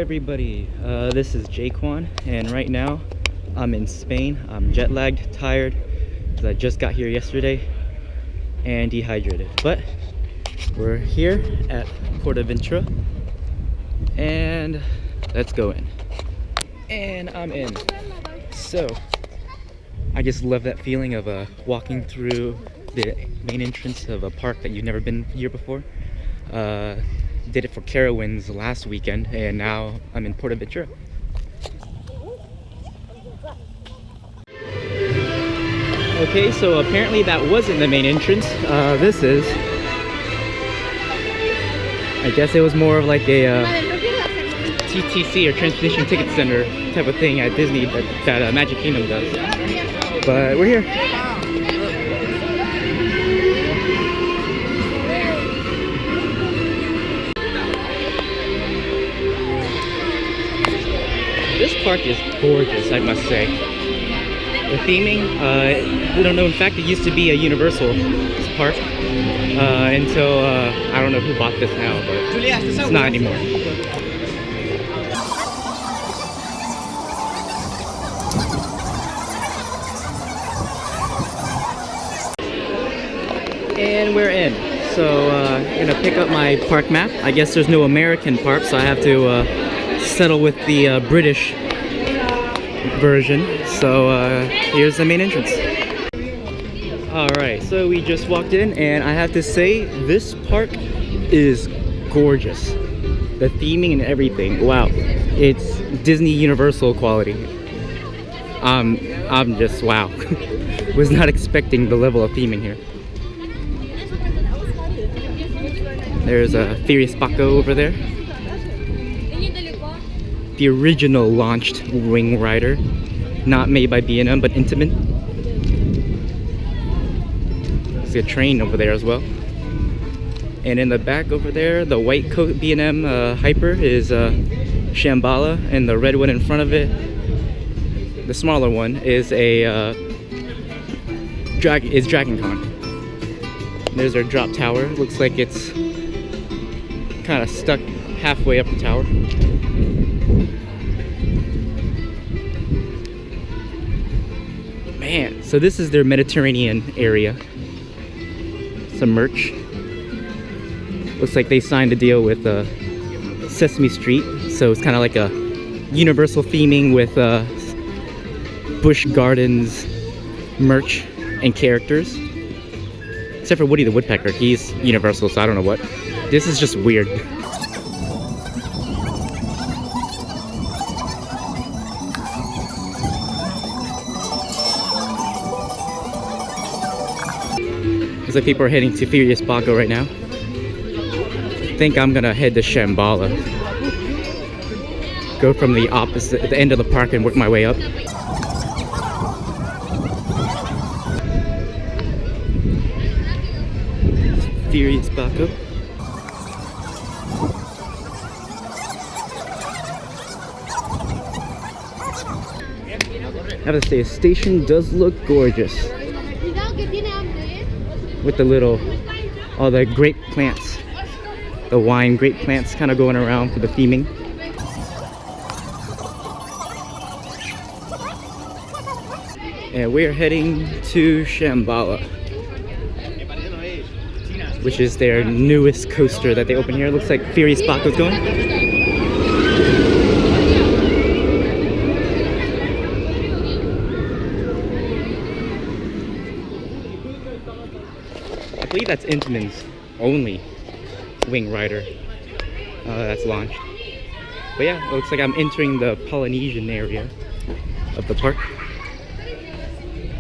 everybody, this is Jkwana, and right now I'm in Spain. I'm jet lagged, tired, because I just got here yesterday and dehydrated. But we're here at PortAventura and let's go in. And I'm in. So I just love that feeling of walking through the main entrance of a park that you've never been here before. Did it for Carowinds last weekend, and now I'm in PortAventura. Okay, so apparently that wasn't the main entrance. This is. I guess it was more of like a TTC or Transmission Ticket Center type of thing at Disney that Magic Kingdom does. But we're here. This park is gorgeous, I must say. The theming, I don't know, in fact it used to be a Universal park until, I don't know who bought this now, but it's not anymore. And we're in. So, I'm gonna pick up my park map. I guess there's no American park, so I have to settle with the British version. So here's the main entrance. Alright, so we just walked in and I have to say this park is gorgeous. The theming and everything, wow, it's Disney Universal quality. I'm just wow. Was not expecting the level of theming here. There's a Furious Baco over there. The original launched wing rider, not made by B&M but Intamin. There's a train over there as well. And in the back over there, the white coat B&M Hyper is Shambala, and the red one in front of it, the smaller one, is a Dragon. There's our drop tower. Looks like it's kind of stuck halfway up the tower. Man, so this is their Mediterranean area. Some merch. Looks like they signed a deal with Sesame Street, so it's kind of like a Universal theming with Busch Gardens merch and characters. Except for Woody the Woodpecker, he's Universal, so I don't know what. This is just weird. Looks like people are heading to Furious Baco right now. I think I'm gonna head to Shambala. Go from the opposite, the end of the park, and work my way up. Furious Baco. I have to say, the station does look gorgeous. With the all the grape plants, the wine grape plants kind of going around for the theming. And we're heading to Shambala, which is their newest coaster that they opened here. Looks like Furious Baco's going. I believe that's Intamin's only wing rider that's launched. But yeah, it looks like I'm entering the Polynesian area of the park.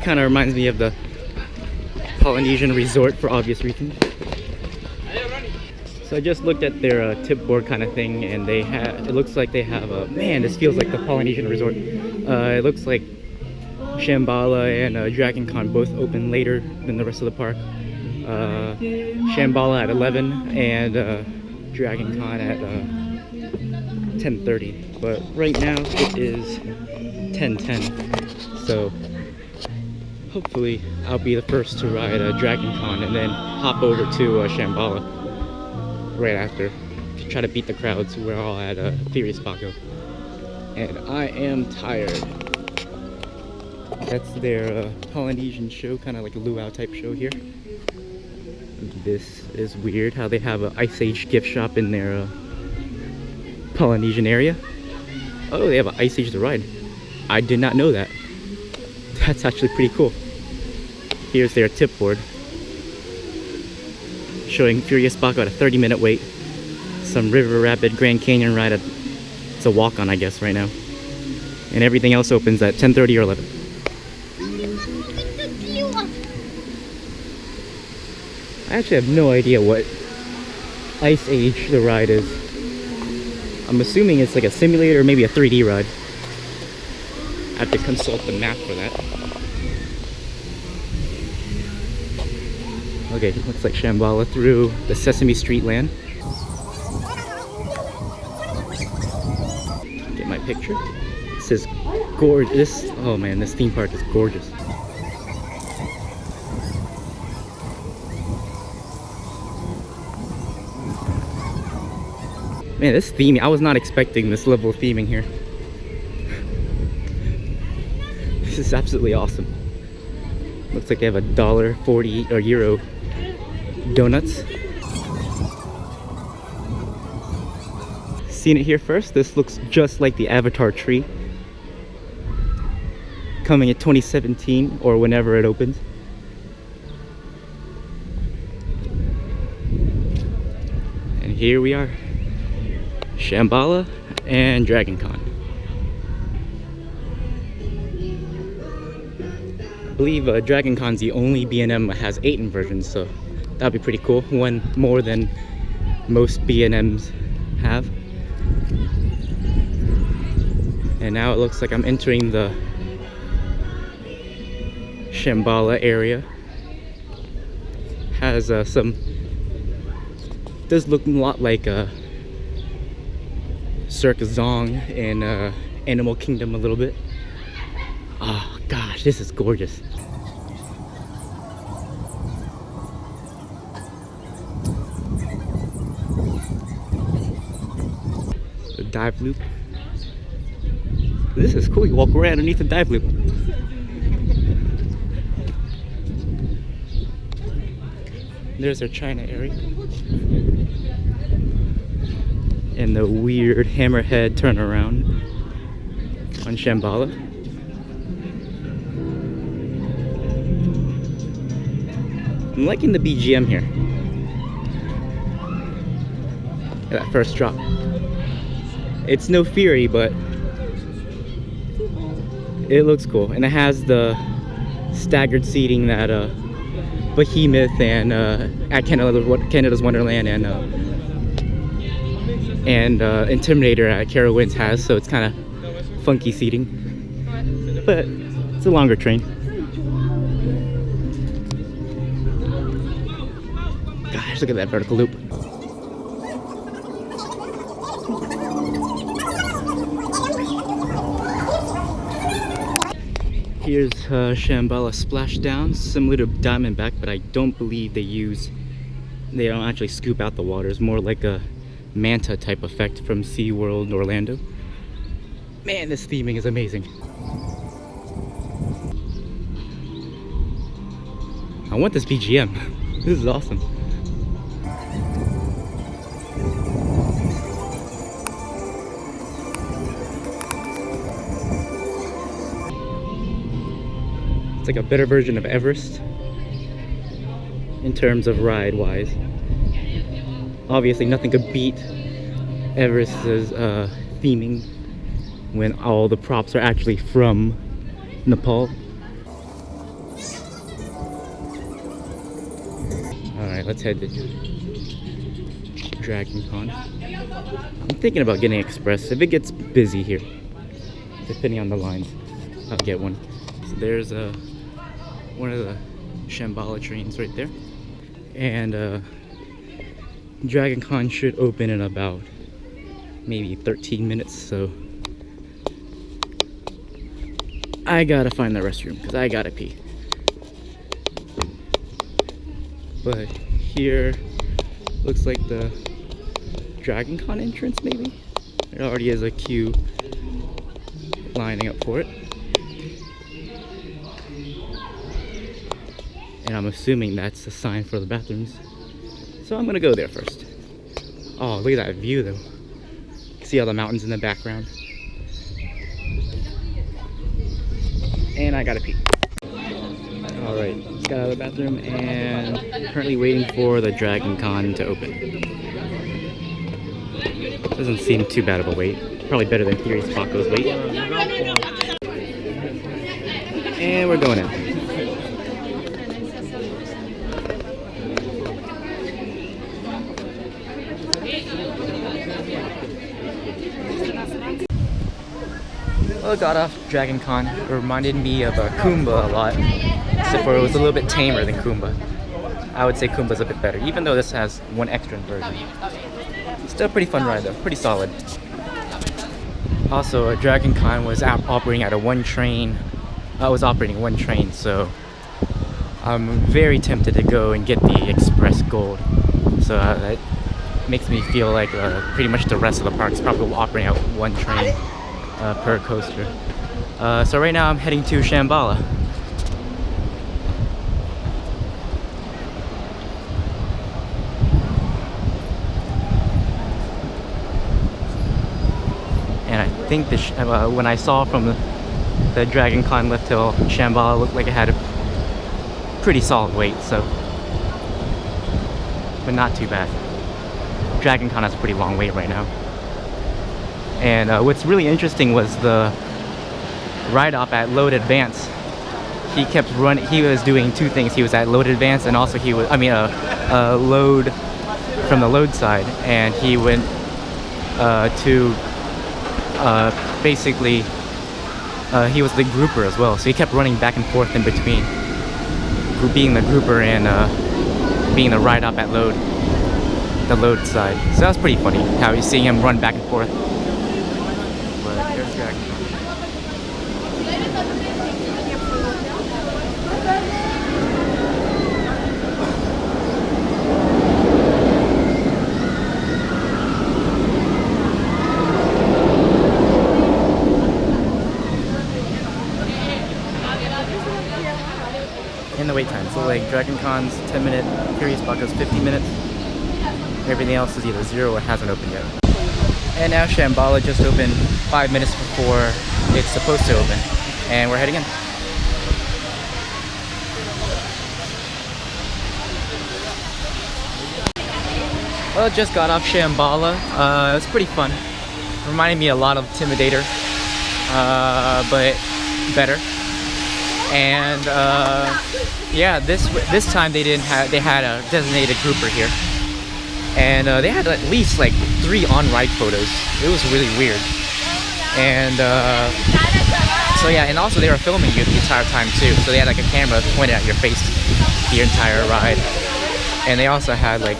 Kind of reminds me of the Polynesian resort for obvious reasons. So I just looked at their tip board kind of thing, and they have, it looks like they have a, man, this feels like the Polynesian resort. It looks like Shambala and Dragon Con both open later than the rest of the park. Shambala at 11 and Dragon Con at 10:30. But right now it is 10:10. So hopefully I'll be the first to ride Dragon Con and then hop over to Shambala right after. try to beat the crowds. We're all at Furious Baco. And I am tired. That's their Polynesian show, kind of like a luau type show here. This is weird how they have an Ice Age gift shop in their Polynesian area. Oh, they have an Ice Age to ride. I did not know that. That's actually pretty cool. Here's their tip board, showing Furious Baco at a 30-minute wait. Some River Rapid Grand Canyon ride at, it's a walk-on I guess right now. And everything else opens at 10:30 or 11. I actually have no idea what Ice Age the ride is. I'm assuming it's like a simulator or maybe a 3D ride. I have to consult the map for that. Okay, looks like Shambala through the Sesame Street land. Get my picture. It says gorgeous. Oh man, this theme park is gorgeous. Man, this theming, I was not expecting this level of theming here. This is absolutely awesome. Looks like they have $1.40 or euro donuts. Seen it here first. This looks just like the Avatar tree. Coming in 2017 or whenever it opens. And here we are. Shambala and Dragon Con. I believe Dragon Con's the only B&M that has 8 inversions, so that'd be pretty cool. One more than most B&Ms have. And now it looks like I'm entering the Shambala area. Has some, does look a lot like Circus Zong in Animal Kingdom a little bit. Oh gosh, this is gorgeous. The dive loop. This is cool, you walk right underneath the dive loop. There's our China area. And the weird hammerhead turnaround on Shambala. I'm liking the BGM here. That first drop. It's no Fury, but it looks cool. And it has the staggered seating that Behemoth and at Canada's Wonderland and Intimidator at Carowinds has, so it's kind of funky seating, but it's a longer train. Gosh, look at that vertical loop. Here's Shambala Splashdown, similar to Diamondback, but I don't believe they don't actually scoop out the water. It's more like a manta type effect from SeaWorld Orlando. Man, this theming is amazing. I want this BGM. This is awesome. It's like a better version of Everest in terms of ride wise. Obviously nothing could beat Everest's theming when all the props are actually from Nepal. Alright, let's head to Dragon Con. I'm thinking about getting Express. If it gets busy here, depending on the lines, I'll get one. So there's one of the Shambala trains right there. And Dragon Con should open in about maybe 13 minutes, so I gotta find the restroom because I gotta pee. But here looks like the Dragon Con entrance, maybe? There already is a queue lining up for it. And I'm assuming that's a sign for the bathrooms. So I'm gonna go there first. Oh, look at that view though. See all the mountains in the background. And I gotta pee. Alright, just got out of the bathroom and currently waiting for the Dragon Con to open. Doesn't seem too bad of a wait. Probably better than Furious Baco's wait. And we're going in. Well, got off Dragon Con. It reminded me of Kumba a lot, except for it was a little bit tamer than Kumba. I would say Kumba's a bit better, even though this has one extra version. Still a pretty fun ride though, pretty solid. Also, Dragon Con was operating at one train, so I'm very tempted to go and get the Express Gold. So that makes me feel like pretty much the rest of the park is probably operating at one train per coaster. So right now I'm heading to Shambala. And I think when I saw from the Dragon Con lift hill, Shambala looked like it had a pretty solid wait, so, but not too bad. Dragon Con has a pretty long wait right now. And what's really interesting was the ride op at Load Advance. He kept running. He was doing two things. He was at Load Advance, and also he was, load from the load side, and he went to basically he was the grouper as well. So he kept running back and forth in between being the grouper and being the ride op at the load side. So that was pretty funny how you're seeing him run back and forth. But there's Dragon Con. In the wait time, so like Dragon Con's 10-minute, Furious Baco's 50 minutes. Everything else is either 0 or hasn't opened yet. And now Shambala just opened 5 minutes before it's supposed to open. And we're heading in. Well, just got off Shambala. It was pretty fun. Reminded me a lot of Intimidator, but better. And yeah, this time they had a designated grouper here, and they had at least like 3 on-ride photos. It was really weird. And so yeah, and also they were filming you the entire time too. So they had like a camera pointed at your face the entire ride. And they also had like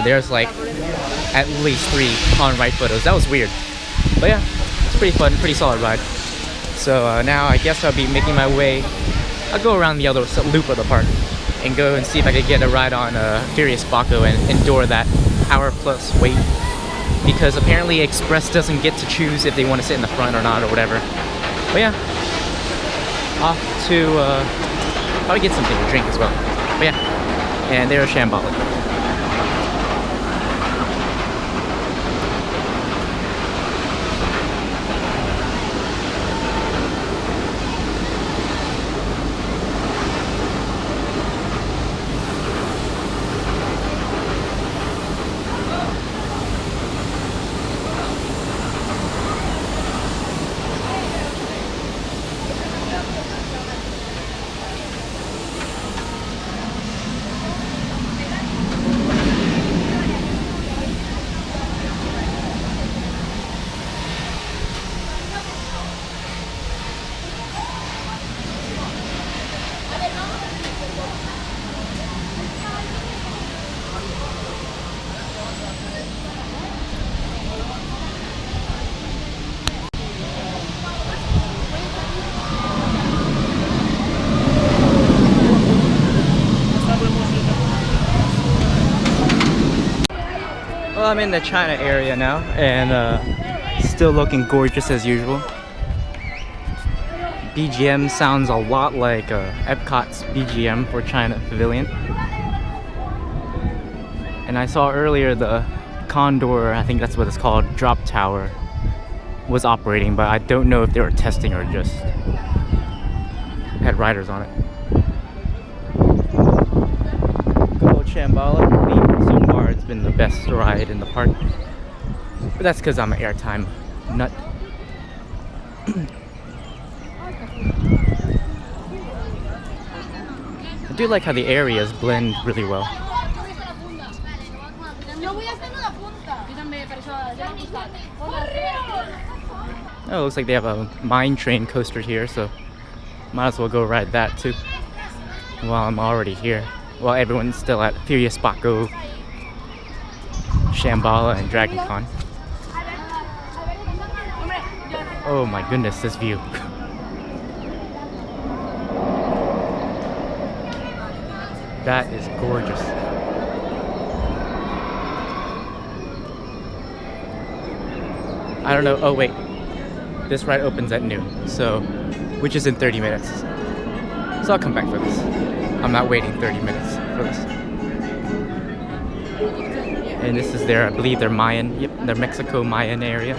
there's like at least 3 on-ride photos. That was weird, but yeah, it's pretty fun, pretty solid ride. So now I guess I'll be making my way. I'll go around the other loop of the park and go and see if I could get a ride on Furious Baco and endure that hour-plus wait. Because apparently Express doesn't get to choose if they want to sit in the front or not or whatever. But yeah, off to probably get something to drink as well. But yeah, and there's Shambala. Well, I'm in the China area now, and still looking gorgeous as usual. BGM sounds a lot like Epcot's BGM for China Pavilion. And I saw earlier the Condor, I think that's what it's called, drop tower, was operating, but I don't know if they were testing or just had riders on it. Good old Shambala. So far it's been the best ride in the park. But that's because I'm an airtime nut. I do like how the areas blend really well. Oh, it looks like they have a mine train coaster here, so might as well go ride that too while I'm already here. While everyone's still at Furious Baco, Shambala, and Dragon Con. Oh my goodness, this view. That is gorgeous. I don't know. Oh wait, this ride opens at noon, so which is in 30 minutes. So I'll come back for this. I'm not waiting 30 minutes for this. And this is their, I believe, their Mayan, yep, their Mexico Mayan area.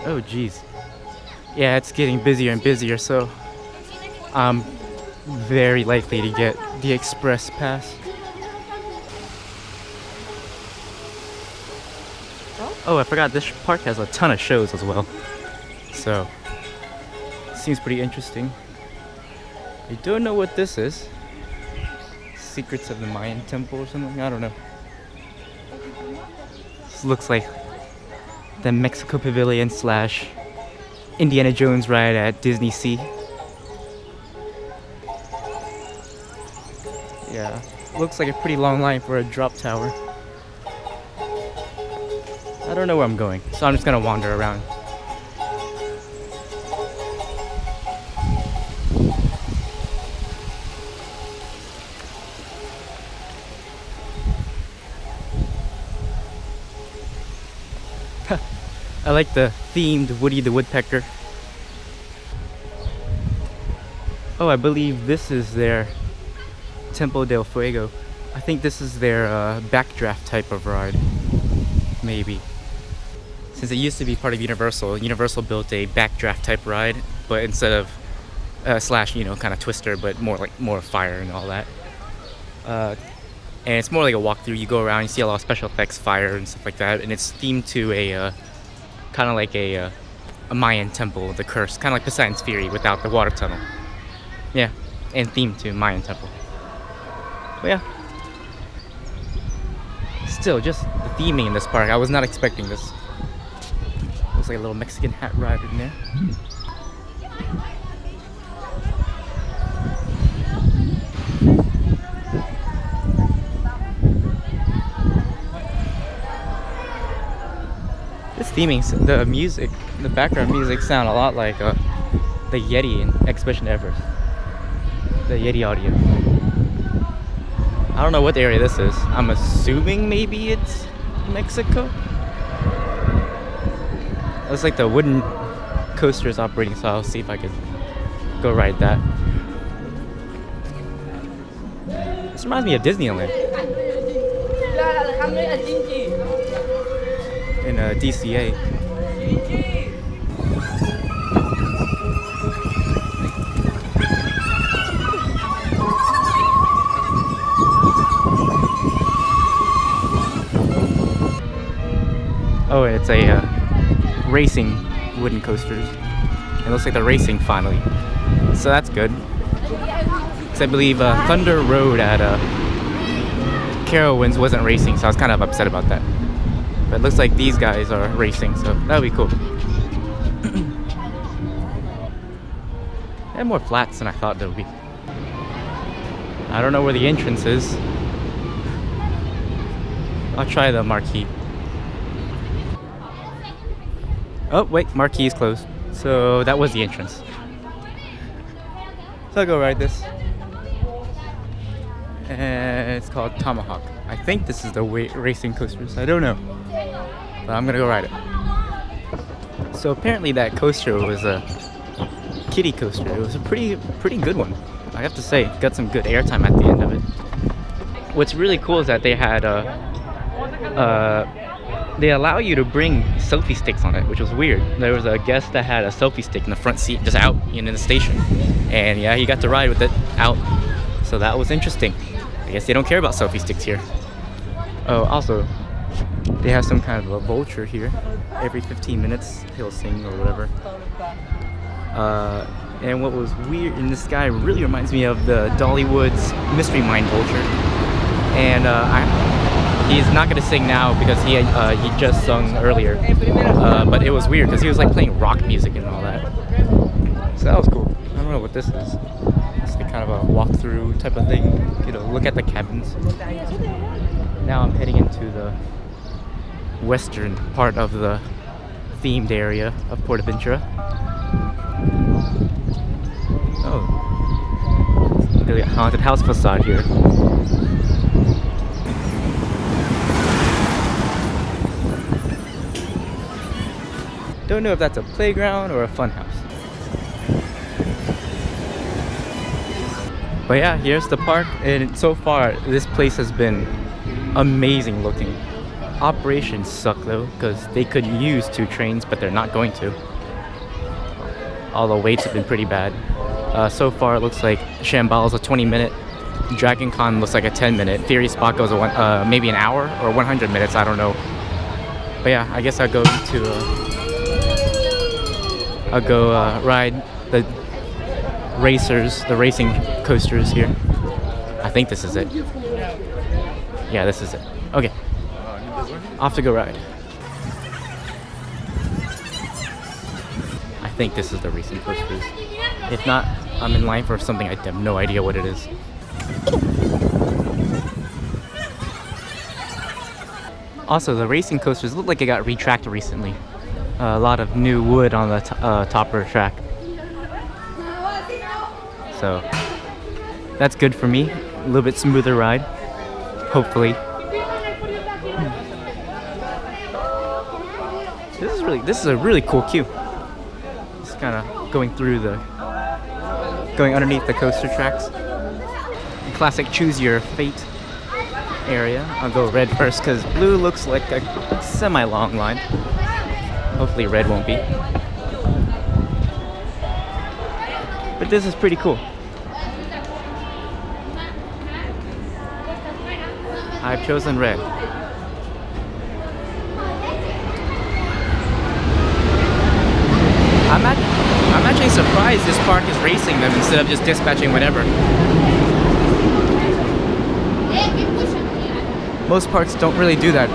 Oh geez. Yeah, it's getting busier and busier, so I'm very likely to get the express pass. Oh, I forgot this park has a ton of shows as well. So, seems pretty interesting. I don't know what this is. Secrets of the Mayan Temple or something? I don't know. This looks like the Mexico Pavilion / Indiana Jones ride at Disney Sea. Yeah, looks like a pretty long line for a drop tower. I don't know where I'm going, so I'm just gonna wander around. I like the themed Woody the Woodpecker. Oh, I believe this is their Tempo del Fuego. I think this is their backdraft type of ride. Maybe. Since it used to be part of Universal, Universal built a backdraft type ride, but instead of slash, you know, kind of twister, but more fire and all that. And it's more like a walkthrough. You go around, you see a lot of special effects, fire and stuff like that, and it's themed to a kind of like a Mayan temple, the curse, kind of like Poseidon's Fury without the water tunnel. Yeah, and themed to Mayan temple. But yeah, still just the theming in this park. I was not expecting this. Looks like a little Mexican hat ride in there. This theming, the music, the background music sound a lot like the Yeti in Expedition Everest. The Yeti audio. I don't know what area this is. I'm assuming maybe it's Mexico. Looks like the wooden coaster is operating, so I'll see if I can go ride that. This reminds me of Disneyland. In DCA. Oh, it's a racing wooden coasters. It looks like they're racing finally, so that's good. Because I believe Thunder Road at Carowinds wasn't racing, so I was kind of upset about that. But it looks like these guys are racing, so that'll be cool. They have more flats than I thought there would be. I don't know where the entrance is. I'll try the marquee. Oh wait, marquee is closed. So that was the entrance. So I'll go ride this. And it's called Tomahawk. I think this is the racing coasters. I don't know. But I'm gonna go ride it. So apparently that coaster was a kiddie coaster. It was a pretty good one. I have to say, got some good airtime at the end of it. What's really cool is that they had they allow you to bring selfie sticks on it, which was weird. There was a guest that had a selfie stick in the front seat, just out in the station, and yeah, he got to ride with it out. So that was interesting. I guess they don't care about selfie sticks here. Oh, also, they have some kind of a vulture here. Every 15 minutes, he'll sing or whatever. And what was weird, and this guy really reminds me of the Dollywood's Mystery Mine vulture. And he's not gonna sing now because he just sung earlier. But it was weird because he was like playing rock music and all that. So that was cool. I don't know what this is. It's like kind of a walkthrough type of thing. You know, look at the cabins. Now I'm heading into the western part of the themed area of PortAventura. Oh, look at the haunted house facade here. Don't know if that's a playground or a fun house. But yeah, here's the park, and so far this place has been amazing looking. Operations suck though, because they could use 2 trains, but they're not going to. All the waits have been pretty bad. So far it looks like Shambala's a 20-minute, Dragon Con looks like a 10-minute, Theory's Baco is maybe an hour or 100 minutes, I don't know. But yeah, I guess I'll go ride the racing coasters here. I think this is it. Yeah, this is it. Okay, off to go ride. I think this is the racing coasters. If not, I'm in line for something I have no idea what it is. Also, the racing coasters look like it got retracked recently. A lot of new wood on the top of the track. So that's good for me. A little bit smoother ride, hopefully. This is a really cool queue. Just kind of going underneath the coaster tracks. Classic choose your fate area. I'll go red first because blue looks like a semi-long line. Hopefully red won't be. But this is pretty cool. I've chosen red. I'm actually surprised this park is racing them instead of just dispatching whatever. Most parks don't really do that.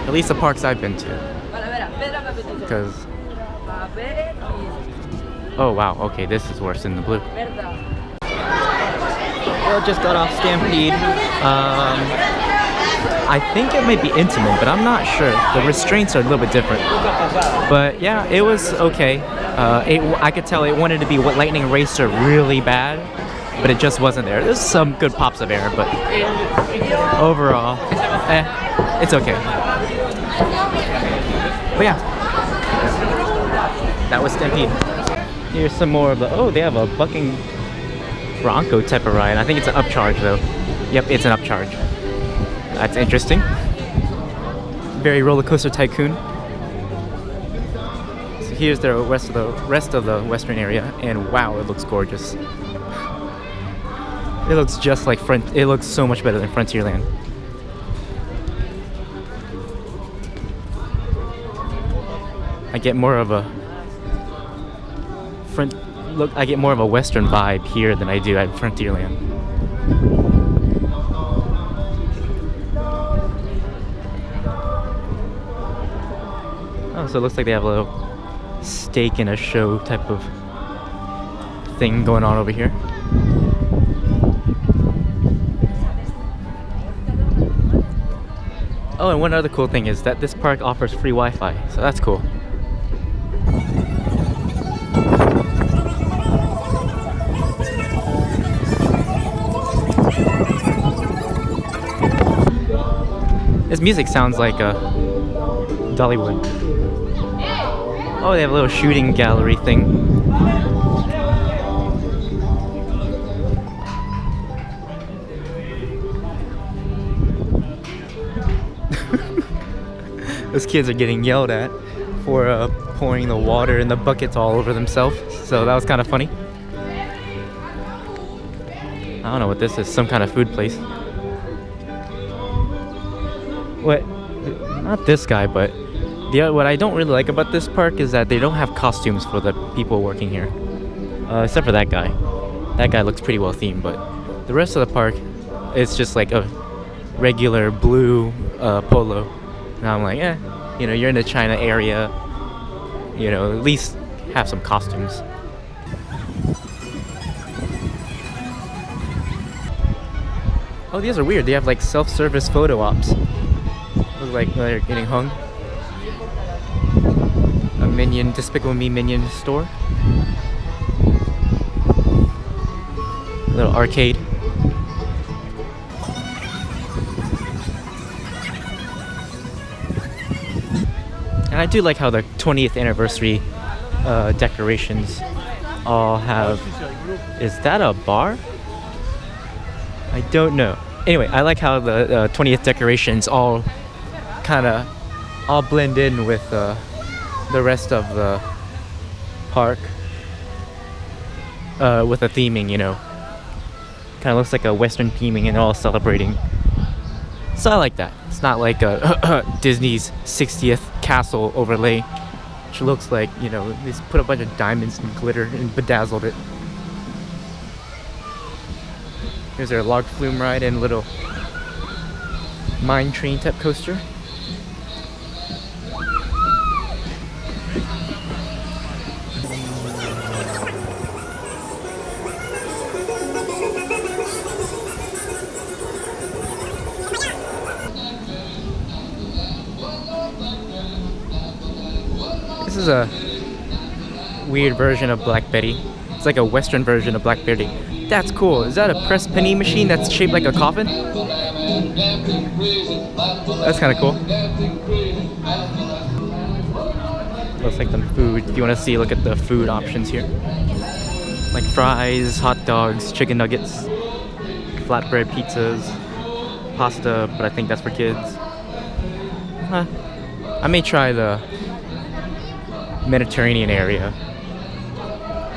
At least the parks I've been to. Because... oh wow, okay, this is worse than the blue. Well, just got off Stampede. I think it might be intimate, but I'm not sure. The restraints are a little bit different. But yeah, it was okay. I could tell it wanted to be Lightning Racer really bad, but it just wasn't there. There's some good pops of air, but overall, it's okay. But yeah, that was Stampede. Here's some more of the, oh, they have a bucking Bronco type of ride. I think it's an upcharge though. Yep, it's an upcharge. That's interesting. Very roller coaster tycoon. So here's the rest of the western area, and wow, it looks gorgeous. It looks just like it looks so much better than Frontierland. I get more of a western vibe here than I do at Frontierland. Oh, so it looks like they have a little steak in a show type of thing going on over here. Oh, and one other cool thing is that this park offers free Wi-Fi, so that's cool. This music sounds like Dollywood. Oh, they have a little shooting gallery thing. Those kids are getting yelled at for pouring the water in the buckets all over themselves, so that was kind of funny. I don't know what this is, some kind of food place. What? Not this guy, but what I don't really like about this park is that they don't have costumes for the people working here. Except for that guy. That guy looks pretty well themed, but the rest of the park, it's just like a regular blue polo. And I'm like, you know, you're in the China area, you know, at least have some costumes. Oh, these are weird. They have like self-service photo ops. Look like they're getting hung. A Minion, Despicable Me Minion store. A little arcade. And I do like how the 20th anniversary decorations all have... Is that a bar? I don't know. Anyway, I like how the 20th decorations all kind of all blend in with the rest of the park with the theming, you know. Kind of looks like a Western theming and all celebrating. So I like that. It's not like a Disney's 60th castle overlay, which looks like, you know, they just put a bunch of diamonds and glitter and bedazzled it. Here's their log flume ride and little mine train type coaster. This is a weird version of Black Betty. It's like a Western version of Black Betty. That's cool. Is that a press penny machine that's shaped like a coffin? That's kind of cool. Looks like some food. If you want to see, look at the food options here. Like fries, hot dogs, chicken nuggets, flatbread pizzas, pasta, but I think that's for kids. I may try the Mediterranean area.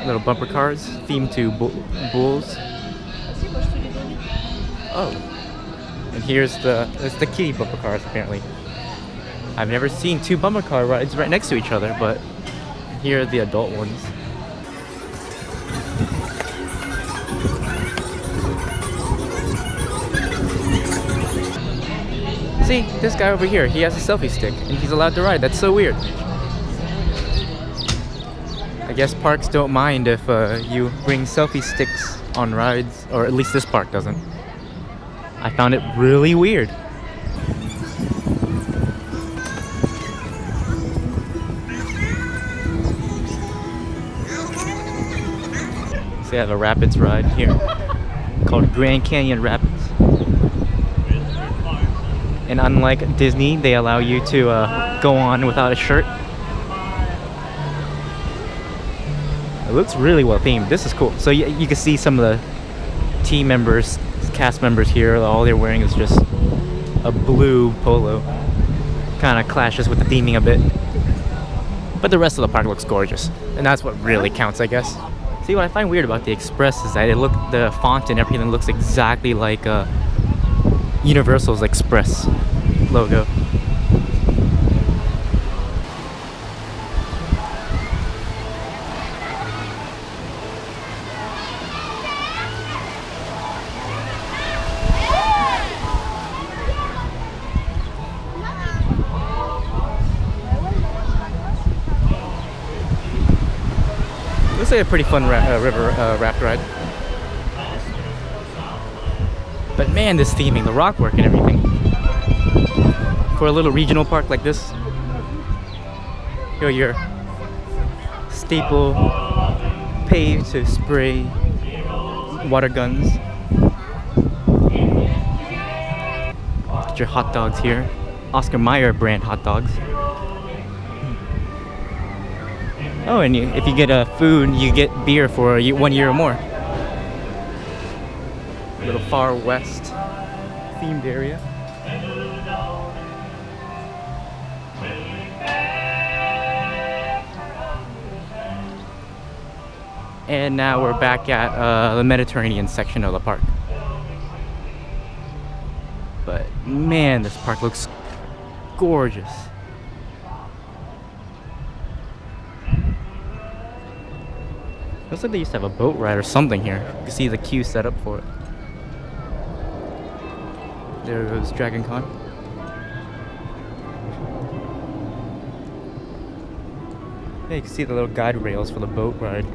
Little bumper cars themed to bulls. Oh, and here's the kitty bumper cars apparently. I've never seen two bumper car rides right next to each other, but here are the adult ones. See, this guy over here, he has a selfie stick and he's allowed to ride. That's so weird. I guess parks don't mind if you bring selfie sticks on rides, or at least this park doesn't. I found it really weird. So they have a rapids ride here called Grand Canyon Rapids. And unlike Disney, they allow you to go on without a shirt. It looks really well themed. This is cool. So you can see some of the team members, cast members here. All they're wearing is just a blue polo. Kind of clashes with the theming a bit. But the rest of the park looks gorgeous. And that's what really counts, I guess. See, what I find weird about the Express is that the font and everything looks exactly like Universal's Express logo. Looks like a pretty fun river raft ride. But man, this theming, the rock work and everything. for a little regional park like this, your staple pay to spray water guns. Get your hot dogs here. Oscar Mayer brand hot dogs. Oh, and if you get food, you get beer for 1 year or more. A little Far West themed area. And now we're back at the Mediterranean section of the park. But man, this park looks gorgeous. Looks like they used to have a boat ride or something here. You can see the queue set up for it. There goes Dragon Con. Yeah, you can see the little guide rails for the boat ride.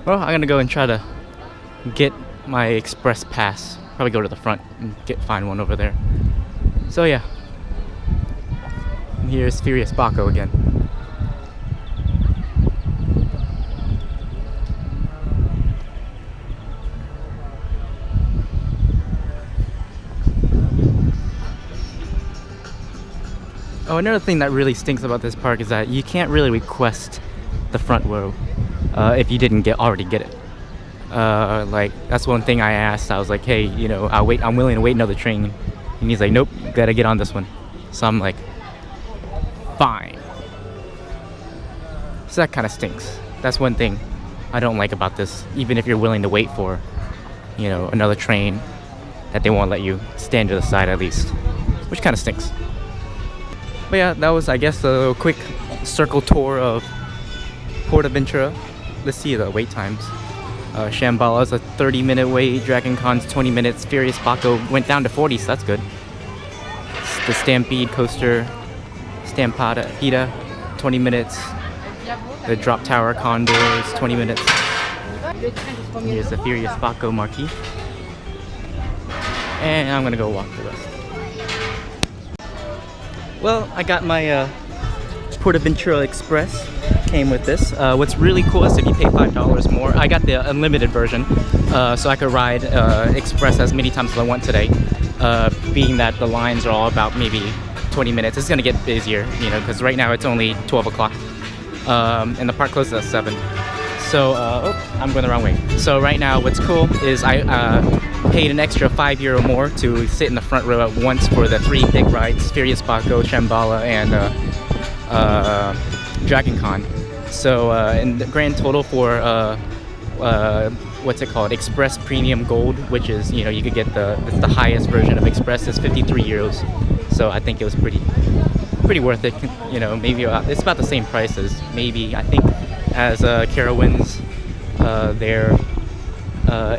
Well, I'm gonna go and try to get my express pass. Probably go to the front and find one over there. So yeah. And here's Furious Baco again. Oh, another thing that really stinks about this park is that you can't really request the front row if you didn't already get it. Like, that's one thing I asked. I was like, hey, you know, I'm willing to wait another train. And he's like, nope, you gotta get on this one. So I'm like, fine. So that kind of stinks. That's one thing I don't like about this. Even if you're willing to wait for, you know, another train, that they won't let you stand to the side at least, which kind of stinks. But yeah, that was, I guess, a quick circle tour of PortAventura. Let's see the wait times. Shambala is a 30-minute wait. Dragon Con's 20 minutes. Furious Baco went down to 40, so that's good. The Stampede Coaster, Stampede, 20 minutes. The Drop Tower Condors, 20 minutes. Here's the Furious Baco marquee. And I'm gonna go walk the rest. Well, I got my PortAventura Express. Came with this. What's really cool is if you pay $5 more, I got the unlimited version, so I could ride Express as many times as I want today. Being that the lines are all about maybe 20 minutes, it's gonna get busier, you know, because right now it's only 12 o'clock, and the park closes at 7. So, oh, I'm going the wrong way. So right now, what's cool is I paid an extra €5 more to sit in the front row at once for the 3 big rides: Furious Baco, Shambala, and Dragon Con. So in the grand total for what's it called, Express Premium Gold, which is, you know, you could get the highest version of Express, is €53. So I think it was pretty worth it. You know, maybe it's about the same price as maybe, I think, as Carowinds, their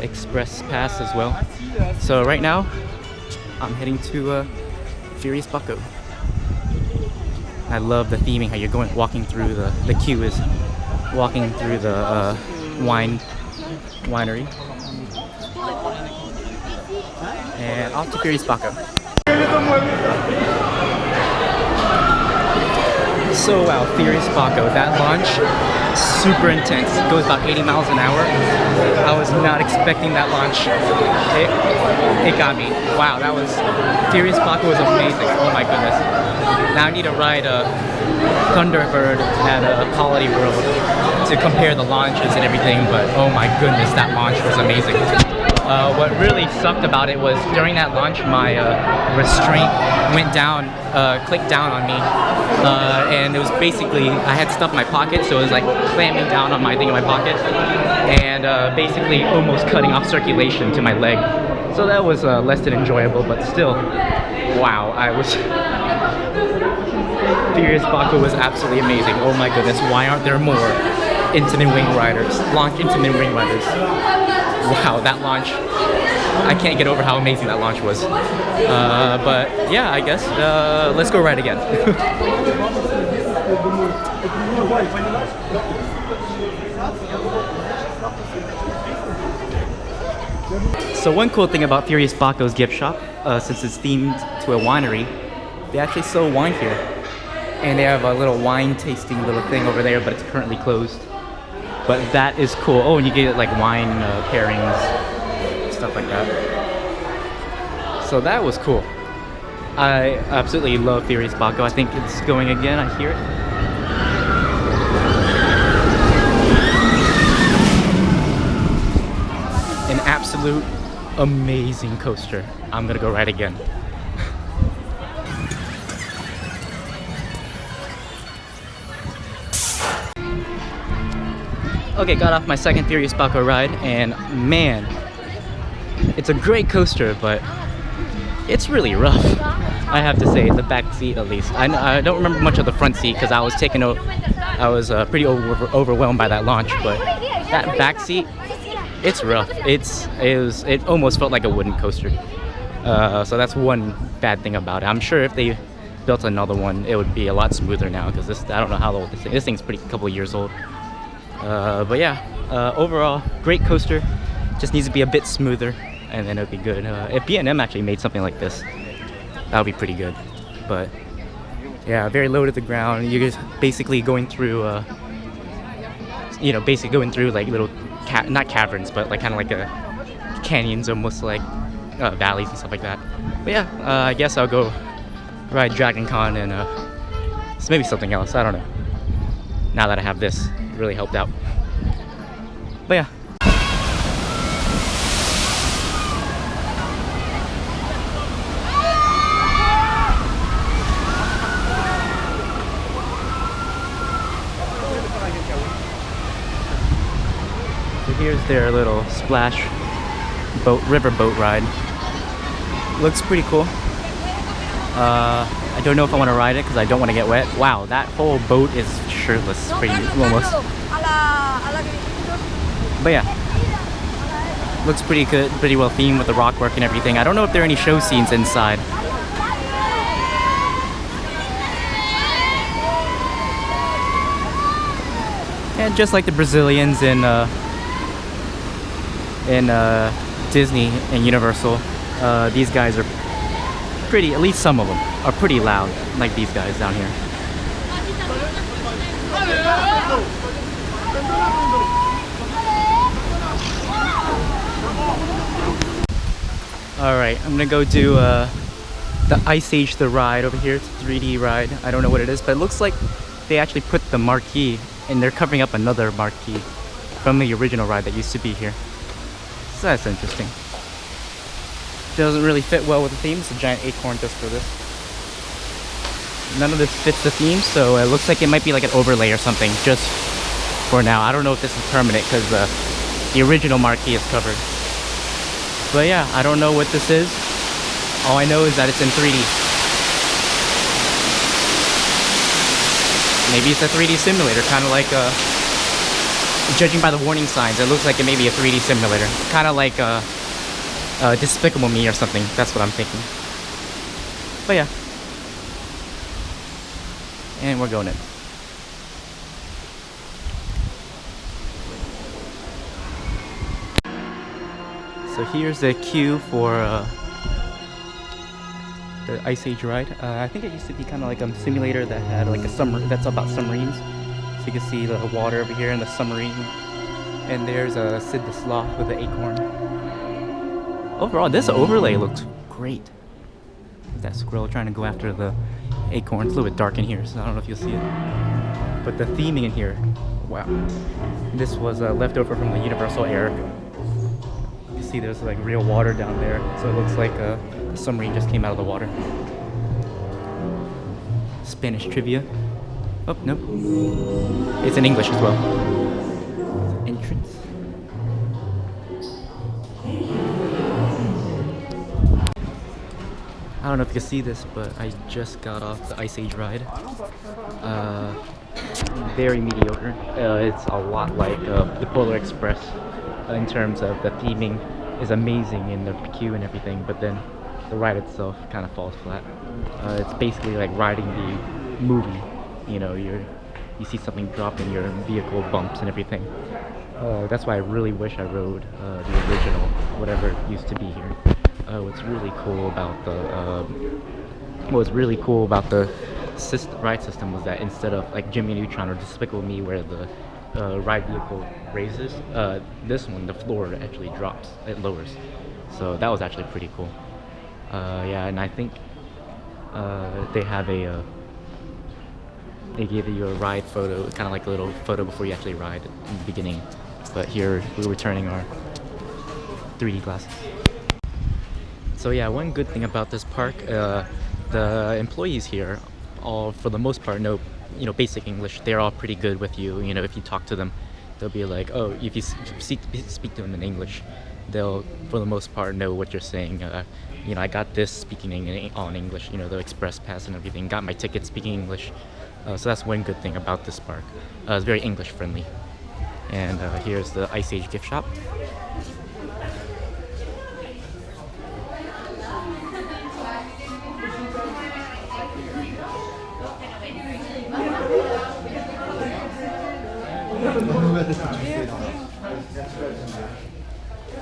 Express Pass as well. So right now I'm heading to Furious Baco. I love the theming, how you're walking through the queue is walking through the winery. And off to Furious Baco. So wow, Furious Baco, that launch, super intense. It goes about 80 miles an hour. I was not expecting that launch. It got me. Wow, that was, Furious Baco was amazing. Oh my goodness. Now I need to ride a Thunderbird at Holiday World to compare the launches and everything, but oh my goodness, that launch was amazing. What really sucked about it was during that launch, my restraint went down, clicked down on me, and it was basically, I had stuff in my pocket, so it was like clamming down on my thing in my pocket, and basically almost cutting off circulation to my leg. So that was less than enjoyable, but still, wow, Furious Baco was absolutely amazing. Oh my goodness, why aren't there more Intamin Wing Riders? Launch Intamin Wing Riders. Wow, that launch, I can't get over how amazing that launch was. But yeah, I guess, let's go ride again. So one cool thing about Furious Baco's gift shop, since it's themed to a winery, they actually sell wine here. And they have a little wine tasting little thing over there, but it's currently closed. But that is cool. Oh, and you get like wine pairings, stuff like that. So that was cool. I absolutely love Furious Baco. I think it's going again, I hear it. An absolute amazing coaster. I'm gonna go ride again. Okay, got off my second Furious Baco ride, and man, it's a great coaster, but it's really rough. I have to say, the back seat at least. I don't remember much of the front seat because I was pretty overwhelmed by that launch, but that back seat, it's rough. It almost felt like a wooden coaster. So that's one bad thing about it. I'm sure if they built another one, it would be a lot smoother now because I don't know how old this thing's pretty couple of years old. But yeah, overall, great coaster. Just needs to be a bit smoother, and then it would be good. If B&M actually made something like this, that would be pretty good. But yeah, very low to the ground. You're just basically going through, like little, not caverns, but like kind of like canyons, almost like valleys and stuff like that. But yeah, I guess I'll go ride Dragon Con and maybe something else. I don't know. Now that I have this, it really helped out. But yeah. So here's their little splash river boat ride. Looks pretty cool. I don't know if I want to ride it because I don't want to get wet. Wow, that whole boat is shirtless for you, almost. But yeah, looks pretty good, pretty well themed with the rock work and everything. I don't know if there are any show scenes inside. And just like the Brazilians in Disney and Universal, these guys are pretty, at least some of them, are pretty loud, like these guys down here. Alright, I'm gonna go do the Ice Age the ride over here. It's a 3D ride. I don't know what it is, but it looks like they actually put the marquee, and they're covering up another marquee from the original ride that used to be here. So that's interesting. Doesn't really fit well with the theme. It's a giant acorn just for this. None of this fits the theme, so it looks like it might be like an overlay or something just for now. I don't know if this is permanent because the original marquee is covered. But yeah, I don't know what this is. All I know is that it's in 3D. Maybe it's a 3D simulator, kind of like judging by the warning signs, it looks like it may be a 3D simulator. Kind of like Despicable Me or something. That's what I'm thinking. But yeah. And we're going in. So here's the queue for the Ice Age ride. I think it used to be kind of like a simulator that had like that's about submarines. So you can see the water over here and the submarine. And there's Sid the Sloth with the acorn. Overall, this overlay looks great. That squirrel trying to go after the acorn. It's a little bit dark in here, so I don't know if you'll see it. But the theming in here, wow. This was left over from the Universal Air. You see there's like real water down there, so it looks like the submarine just came out of the water. Spanish trivia. Oh, nope. It's in English as well. Entrance. I don't know if you can see this, but I just got off the Ice Age ride. Very mediocre. It's a lot like the Polar Express in terms of the theming is amazing in the queue and everything, but then the ride itself kind of falls flat. It's basically like riding the movie. You know, you're you see something drop and your vehicle bumps and everything. That's why I really wish I rode the original, whatever it used to be here. What's really cool about the ride system was that instead of like Jimmy Neutron or Despicable Me, where the ride vehicle raises, this one, the floor actually drops, it lowers. So that was actually pretty cool. Yeah, and I think they have they give you a ride photo, kind of like a little photo before you actually ride in the beginning. But here we're returning our 3D glasses. So yeah, one good thing about this park, the employees here, all for the most part know, basic English. They're all pretty good with you. If you talk to them, they'll be like, oh, if you speak to them in English, they'll for the most part know what you're saying. I got this speaking on English. The express pass and everything. Got my ticket speaking English. So that's one good thing about this park. It's very English friendly. And here's the Ice Age gift shop.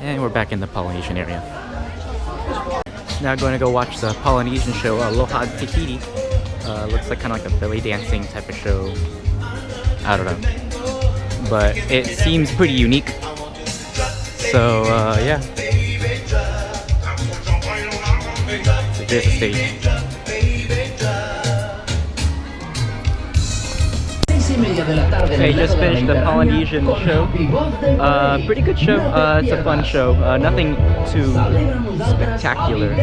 And we're back in the Polynesian area. Now going to go watch the Polynesian show, Aloha Tahiti. Looks like kind of like a belly dancing type of show. I don't know, but it seems pretty unique. So yeah. So here's the stage. I just finished the Polynesian show. Pretty good show. It's a fun show. Nothing too spectacular.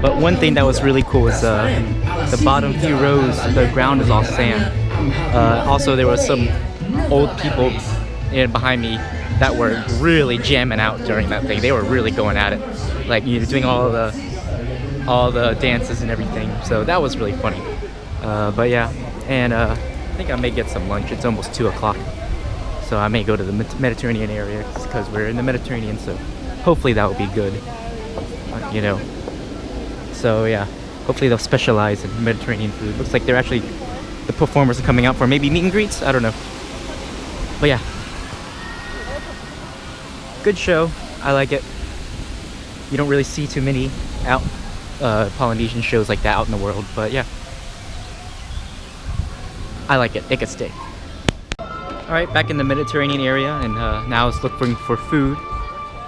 But one thing that was really cool is the bottom few rows, the ground is all sand. Also, there was some old people behind me that were really jamming out during that thing. They were really going at it, like doing all the dances and everything. So that was really funny. But yeah, and I think I may get some lunch. It's almost 2 o'clock, so I may go to the Mediterranean area because we're in the Mediterranean. So hopefully that will be good. So yeah, hopefully they'll specialize in Mediterranean food. Looks like they're actually, the performers are coming out for maybe meet and greets. I don't know, but yeah, good show. I like it. You don't really see too many Polynesian shows like that out in the world, but yeah, I like it. It could stay. Alright, back in the Mediterranean area, and now it's looking for food.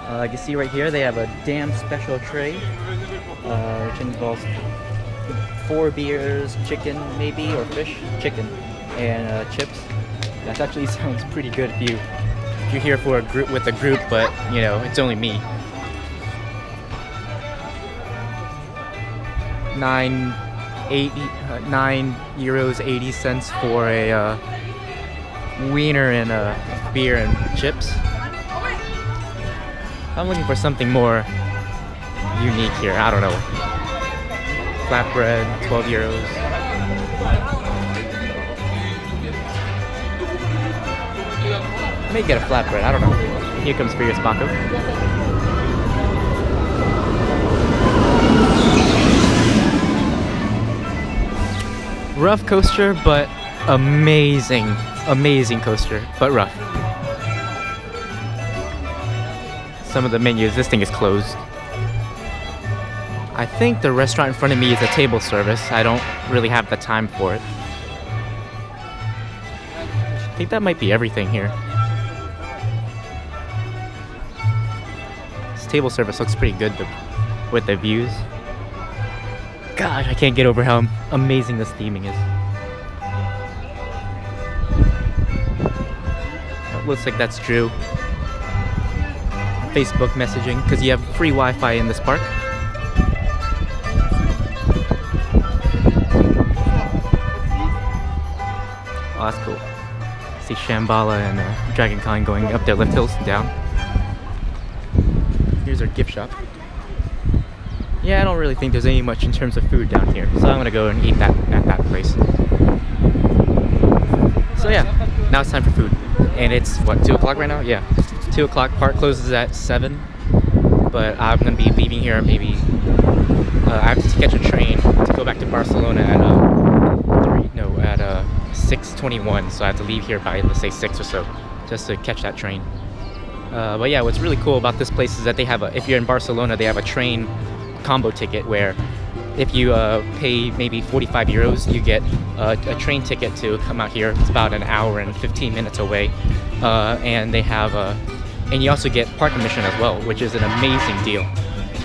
You can see right here they have a damn special tray, which involves 4 beers, chicken maybe, or fish, chicken, and chips. That actually sounds pretty good if you're here for a group with a group, but it's only me. 9 euros 80 cents for a wiener and a beer and chips. I'm looking for something more unique here. I don't know. Flatbread, 12 euros. I may get a flatbread, I don't know. Here comes Furious Baco. Rough coaster, but amazing coaster, but rough. Some of the menus, this thing is closed. I think the restaurant in front of me is a table service. I don't really have the time for it. I think that might be everything here. This table service looks pretty good with the views. Gosh, I can't get over how amazing this theming is. It looks like that's Drew. Facebook messaging, because you have free Wi-Fi in this park. Oh, that's cool. See Shambala and Dragon Con going up their lift hills and down. Here's our gift shop. Yeah, I don't really think there's any much in terms of food down here, so I'm gonna go and eat that at that place. So yeah, now it's time for food, and it's what, 2 o'clock right now? Yeah, 2 o'clock. Park closes at 7, but I'm gonna be leaving here maybe. I have to catch a train to go back to Barcelona at 6:21, so I have to leave here by, let's say, 6 or so, just to catch that train. But yeah, what's really cool about this place is that they have if you're in Barcelona, they have a train combo ticket where if you pay maybe 45 euros, you get a train ticket to come out here. It's about an hour and 15 minutes away. And they have and you also get park admission as well, which is an amazing deal.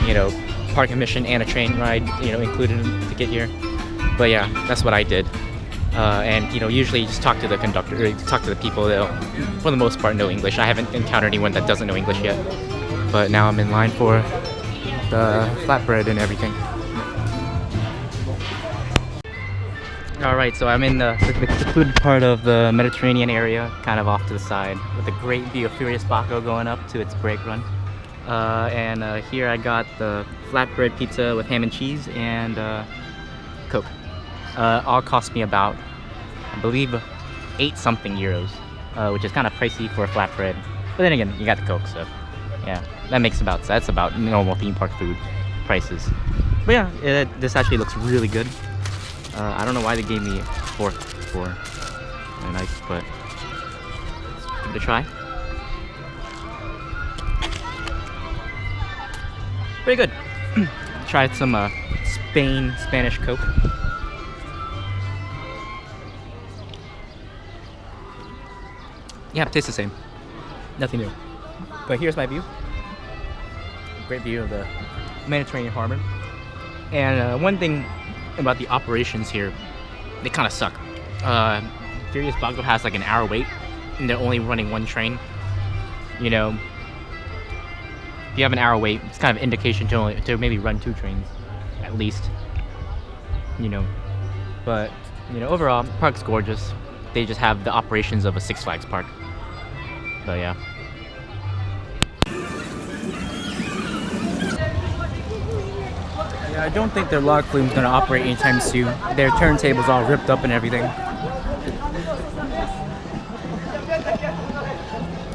You know, park admission and a train ride, you know, included to get here. But yeah, that's what I did. And you know, usually you just talk to the conductor, or talk to the people that, for the most part, know English. I haven't encountered anyone that doesn't know English yet. But now I'm in line for the flatbread and everything. Alright, so I'm in the secluded part of the Mediterranean area, kind of off to the side, with a great view of Furious Baco going up to its brake run. Here I got the flatbread pizza with ham and cheese and Coke. All cost me about, I believe, 8-something euros, which is kind of pricey for a flatbread. But then again, you got the Coke, so yeah, that's about normal theme park food prices. But yeah, this actually looks really good. I don't know why they gave me a fork for a knife, but let's give it a try. Pretty good. Tried some Spanish Coke. Yeah, it tastes the same. Nothing new. But here's my view. Great view of the Mediterranean harbor. And one thing about the operations here, they kind of suck. Furious Baco has like an hour wait, and they're only running one train. You know, if you have an hour wait, it's kind of indication to maybe run 2 trains, at least. You know, but you know, overall, the park's gorgeous. They just have the operations of a Six Flags park. But yeah. Yeah, I don't think their log flume's gonna operate anytime soon. Their turntable's all ripped up and everything.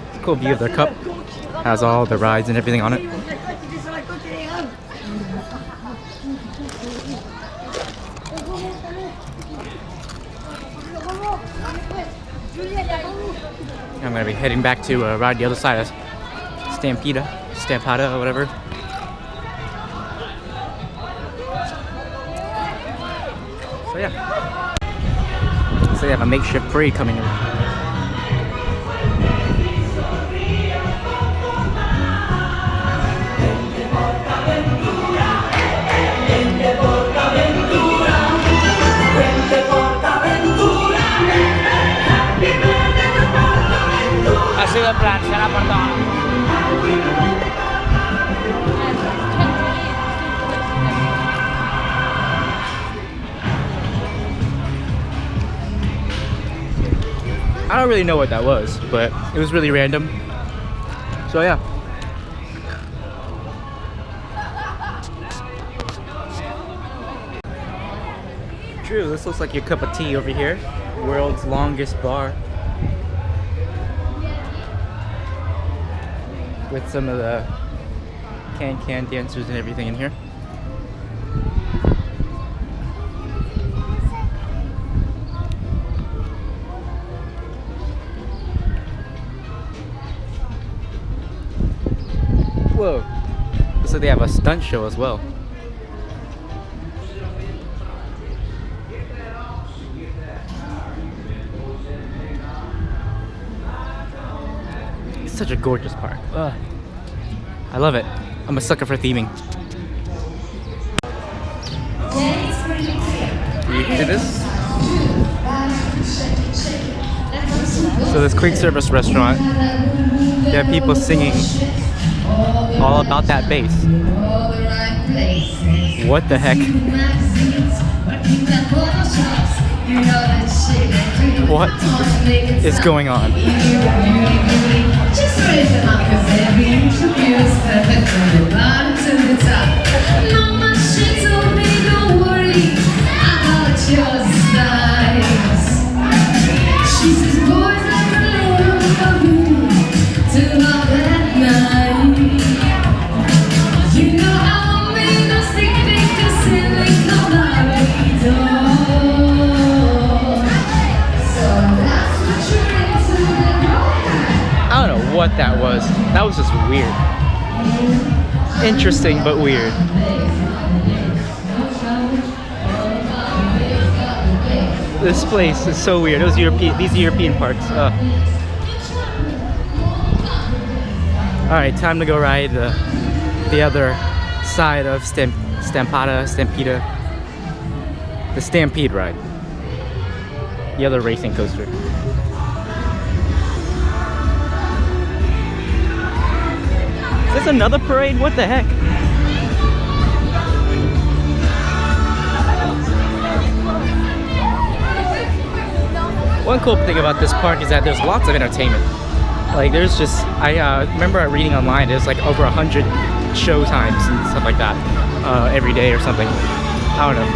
It's a cool view of their cup. Has all the rides and everything on it. I'm gonna be heading back to ride the other side of Stampada or whatever. So yeah. So they have a makeshift parade coming in. Así de plan, será por todo. I don't really know what that was, but it was really random. So yeah. Drew, this looks like your cup of tea over here. World's longest bar. With some of the can dancers and everything in here. Whoa, looks like they have a stunt show as well. It's such a gorgeous park. Ugh. I love it. I'm a sucker for theming. You hear this? So this quick service restaurant, they have people singing all about that bass. What the heck? What is going on? that was. That was just weird. Interesting, but weird. This place is so weird. Those European, these European parks. All right, time to go ride the other side of Stampede, the Stampede ride. The other racing coaster. Is this another parade? What the heck? One cool thing about this park is that there's lots of entertainment. Like there's just, I remember reading online, there's like over 100 show times and stuff like that every day or something. I don't know.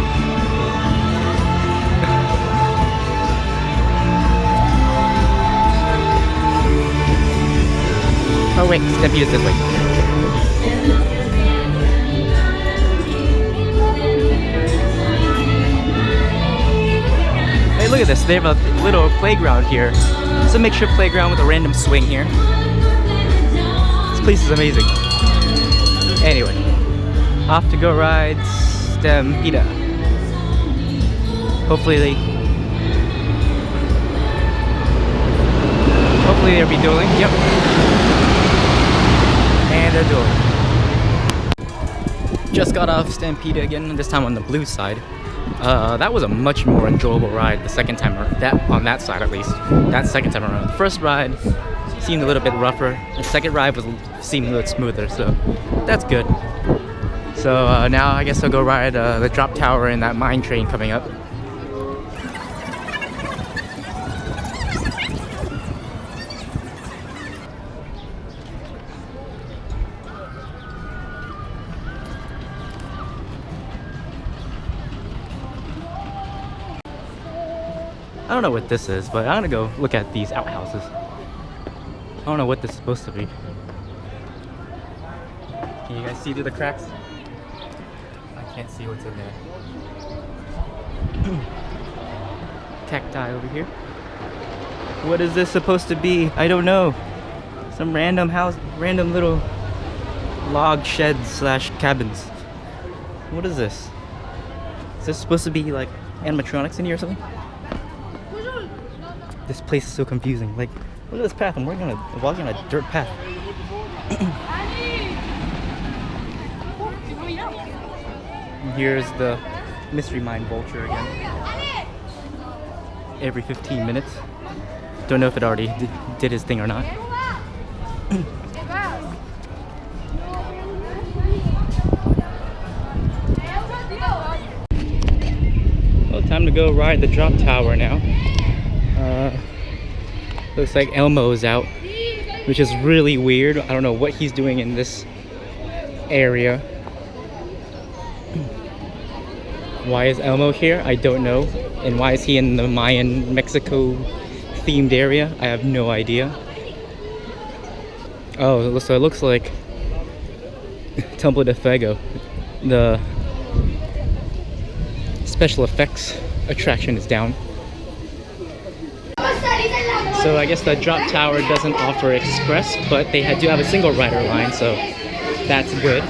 Oh wait, Stampede is this way. Hey, look at this. They have a little playground here. It's a makeshift playground with a random swing here. This place is amazing. Anyway, off to go ride Stampede. Hopefully they'll be dueling. Yep. And they're dueling. Just got off Stampede again, this time on the blue side. That was a much more enjoyable ride the second time around, on that side at least. That second time around. The first ride seemed a little bit rougher. The second ride seemed a little smoother, so that's good. So now I guess I'll go ride the drop tower and that mine train coming up. I don't know what this is, but I'm gonna go look at these outhouses. I don't know what this is supposed to be. Can you guys see through the cracks? I can't see what's in there. Cacti over here. What is this supposed to be? I don't know. Some random house, random little log sheds slash cabins. What is this? Is this supposed to be like animatronics in here or something? This place is so confusing. Like, look at this path. I'm walking on a dirt path. Here's the mystery mine vulture again. Every 15 minutes. Don't know if it already did his thing or not. Well, time to go ride the drop tower now. Looks like Elmo's out, which is really weird. I don't know what he's doing in this area. Why is Elmo here? I don't know. And why is he in the Mayan, Mexico themed area? I have no idea. Oh, so it looks like Temple de Fuego, the special effects attraction, is down. So I guess the drop tower doesn't offer express, but they do have a single rider line, so that's good.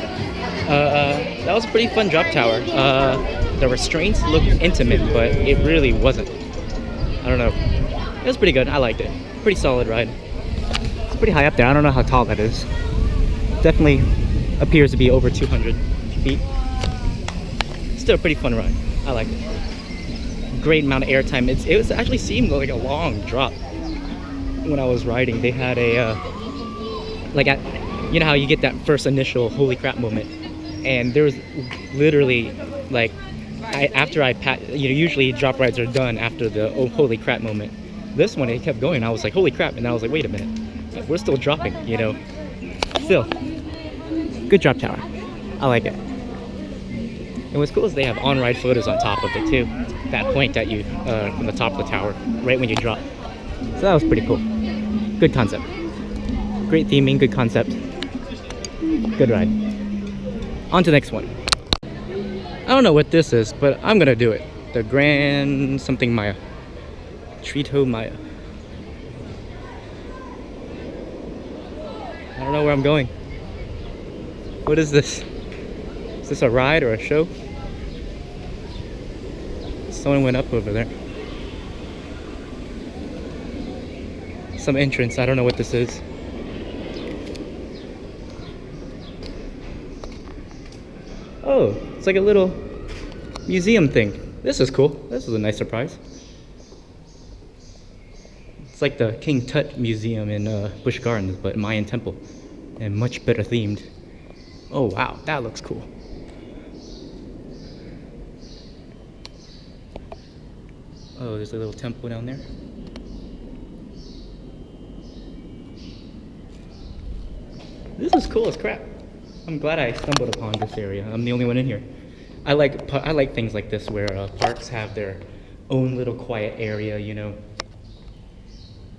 That was a pretty fun drop tower. The restraints looked intimate, but it really wasn't. I don't know. It was pretty good. I liked it. Pretty solid ride. It's pretty high up there. I don't know how tall that is. Definitely appears to be over 200 feet. Still a pretty fun ride. I liked it. Great amount of airtime. It was actually seemed like a long drop. When I was riding, they had a you know how you get that first initial holy crap moment, and there was literally like usually drop rides are done after the holy crap moment. This one, it kept going. I was like, holy crap, and I was like, wait a minute, we're still dropping, you know. Still good drop tower. I like it. And what's cool is they have on-ride photos on top of it too, that point at you from the top of the tower right when you drop. So that was pretty cool. Good concept. Great theming, good concept. Good ride. On to the next one. I don't know what this is, but I'm gonna do it. The Grand something Maya. Trito Maya. don't know where I'm going. What is this? Is this a ride or a show? Someone went up over there. Some entrance, I don't know what this is. Oh, it's like a little museum thing. This is cool. This is a nice surprise. It's like the King Tut Museum in Busch Gardens, but Mayan temple. And much better themed. Oh wow, that looks cool. Oh, there's a little temple down there. This is cool as crap. I'm glad I stumbled upon this area. I'm the only one in here. I like things like this where parks have their own little quiet area, you know.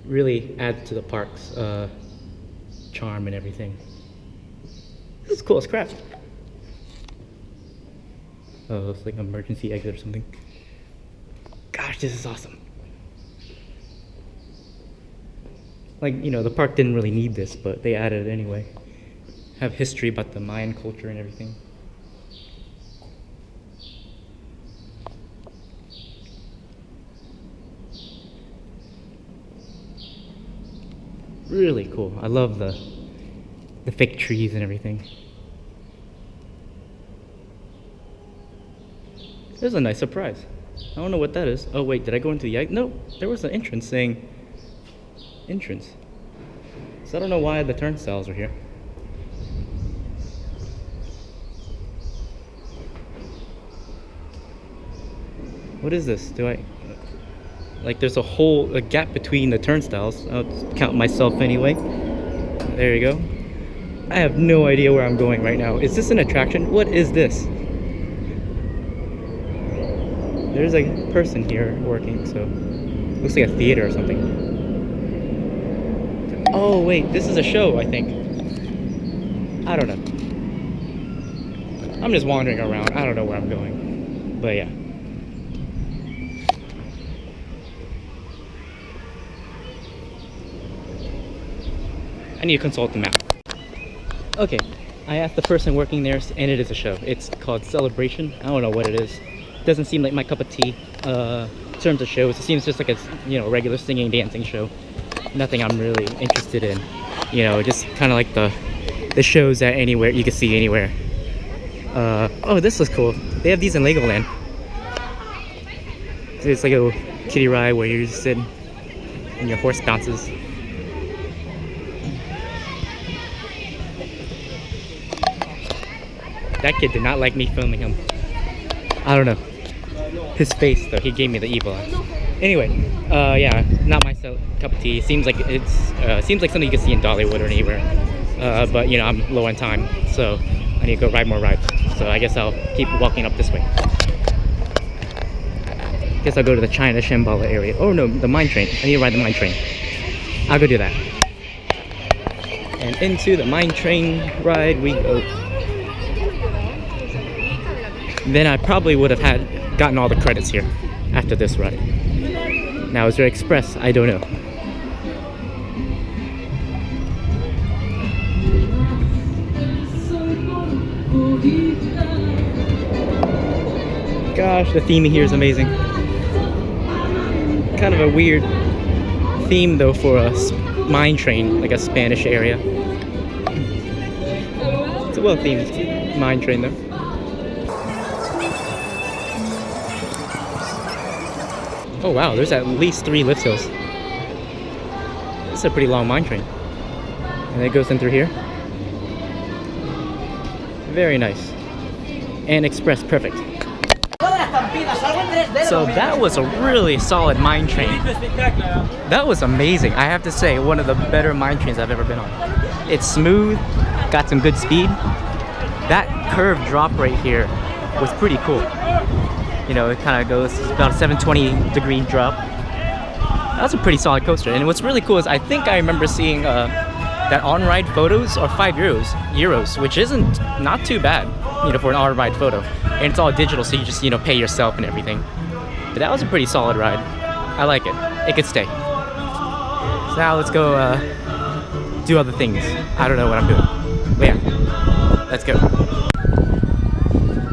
Really adds to the park's charm and everything. This is cool as crap. Oh, it's like an emergency exit or something. Gosh, this is awesome. Like, you know, the park didn't really need this, but they added it anyway. Have history about the Mayan culture and everything. Really cool. I love the fake trees and everything. This is a nice surprise. I don't know what that is. Oh wait, did I go into the no, there was an entrance saying entrance. So I don't know why the turnstiles are here. What is this? Do I like there's a gap between the turnstiles. I'll count myself anyway. There you go. I have no idea where I'm going right now. Is this an attraction? What is this? There's a person here working, so looks like a theater or something. Oh wait, this is a show, I think. I don't know. I'm just wandering around. I don't know where I'm going. But yeah. I need to consult the map. Okay, I asked the person working there, and it is a show. It's called Celebration. I don't know what it is. Doesn't seem like my cup of tea. In terms of shows, it seems just like a regular singing, dancing show. Nothing I'm really interested in. You know, just kind of like the shows that anywhere you can see anywhere. Oh, this was cool. They have these in Legoland. It's like a little kiddie ride where you just sit and your horse bounces. That kid did not like me filming him. I don't know. His face though, he gave me the evil eye. Anyway, yeah, not my cup of tea. Seems like seems like something you can see in Dollywood or anywhere. But you know, I'm low on time, so I need to go ride more rides. So I guess I'll keep walking up this way. Guess I'll go to the China Shambala area. Oh no, the mine train. I need to ride the mine train. I'll go do that. And into the mine train ride we go. Then I probably would have gotten all the credits here after this ride. Now, is there express? I don't know. Gosh, the theme here is amazing. Kind of a weird theme though for a mine train, like a Spanish area. It's a well-themed mine train though. Oh wow, there's at least 3 lift hills. This is a pretty long mine train. And it goes in through here. Very nice. And express perfect. So that was a really solid mine train. That was amazing. I have to say, one of the better mine trains I've ever been on. It's smooth, got some good speed. That curved drop right here was pretty cool. You know, it kind of goes about a 720 degree drop. That's a pretty solid coaster. And what's really cool is I think I remember seeing that on-ride photos are €5, which isn't not too bad, you know, for an on-ride photo. And it's all digital, so you just, you know, pay yourself and everything. But that was a pretty solid ride. I like it. It could stay. So now let's go do other things. I don't know what I'm doing. But yeah, let's go.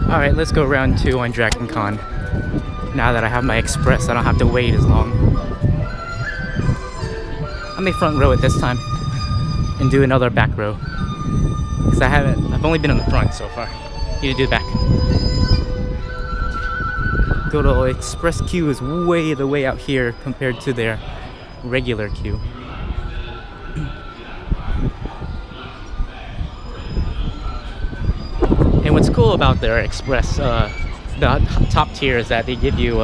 Alright, let's go round 2 on Dragon Con. Now that I have my express, I don't have to wait as long. I may front row it this time and do another back row. Because I've only been on the front so far. Need to do the back. Good old express queue is way out here compared to their regular queue. And what's cool about their express, the top tier, is that they give you,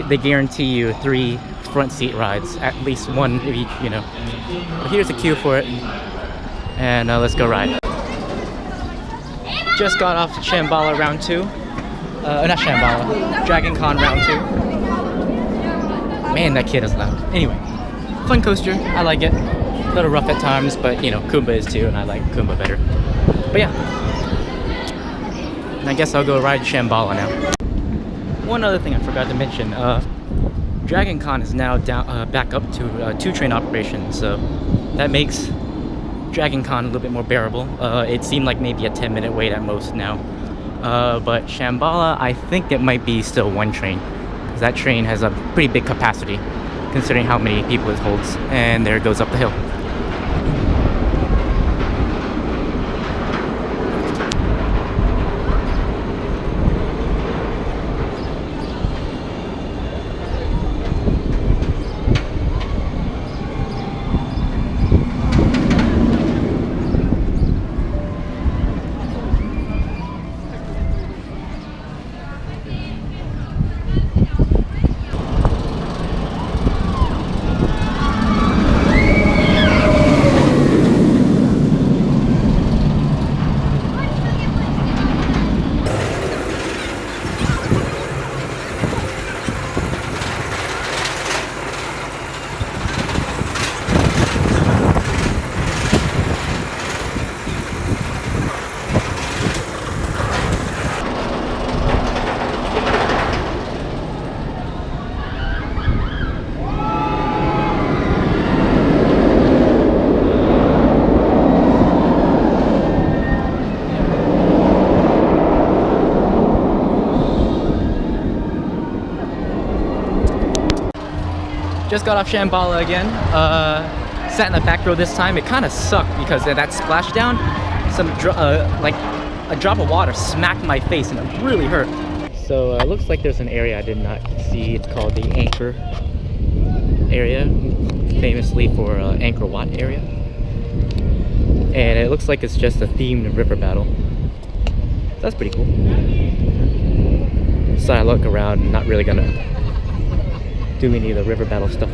they guarantee you 3 front seat rides, at least 1 of each, you know. But here's a queue for it, and let's go ride. Just got off Shambala round 2. Not Shambala, Dragon Con round 2. Man, that kid is loud. Anyway, fun coaster. I like it. A little rough at times, but you know, Kumba is too, and I like Kumba better. But yeah. And I guess I'll go ride Shambala now. One other thing I forgot to mention, Dragon Con is now down, back up to 2 train operations, so that makes Dragon Con a little bit more bearable. It seemed like maybe a 10-minute wait at most now. But Shambala, I think it might be still 1 train. Because that train has a pretty big capacity, considering how many people it holds. And there it goes up the hill. Just got off Shambala again. Sat in the back row this time. It kind of sucked because that splashdown, like a drop of water smacked my face and it really hurt. So it looks like there's an area I did not see. It's called the Anchor area, famously for Angkor Wat area. And it looks like it's just a themed river battle. That's pretty cool. So I look around, not really gonna do any of the river battle stuff.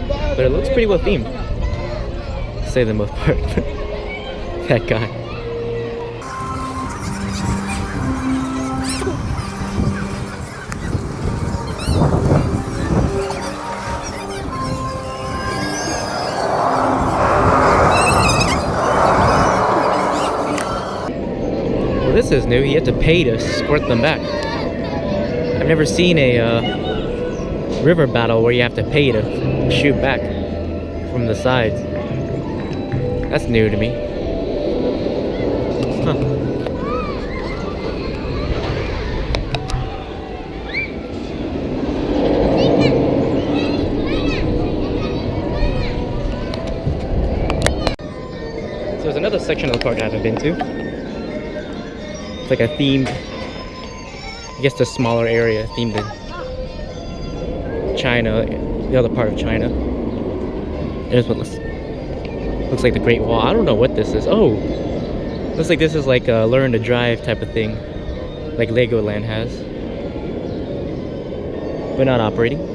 But it looks pretty well themed, to say the most part. That guy. Well, this is new. You have to pay to squirt them back. I've never seen a river battle where you have to pay to shoot back from the sides. That's new to me. Huh. So there's another section of the park I haven't been to. It's like a themed, I guess, the smaller area themed to China, the other part of China. There's what looks like the Great Wall. I don't know what this is. Oh, looks like this is like a learn to drive type of thing, like Legoland has, but not operating.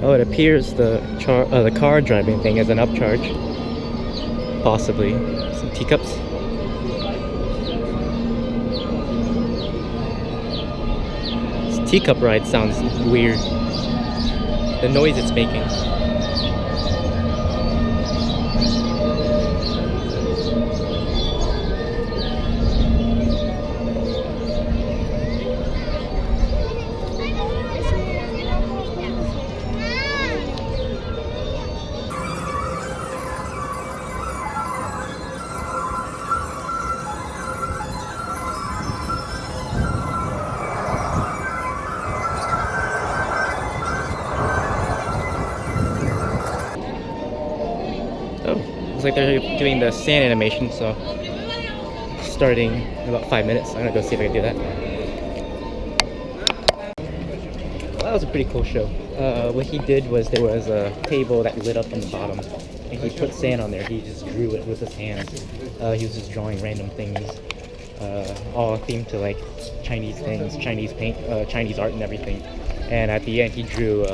Oh, it appears the car driving thing is an upcharge. Possibly. Some teacups. It's teacup ride sounds weird. The noise it's making. Looks like they're doing the sand animation, so starting in about 5 minutes. I'm gonna go see if I can do that. Well, that was a pretty cool show. What he did was there was a table that lit up on the bottom, and he put sand on there. He just drew it with his hands. He was just drawing random things, all themed to like Chinese things, Chinese paint, Chinese art and everything. And at the end, he drew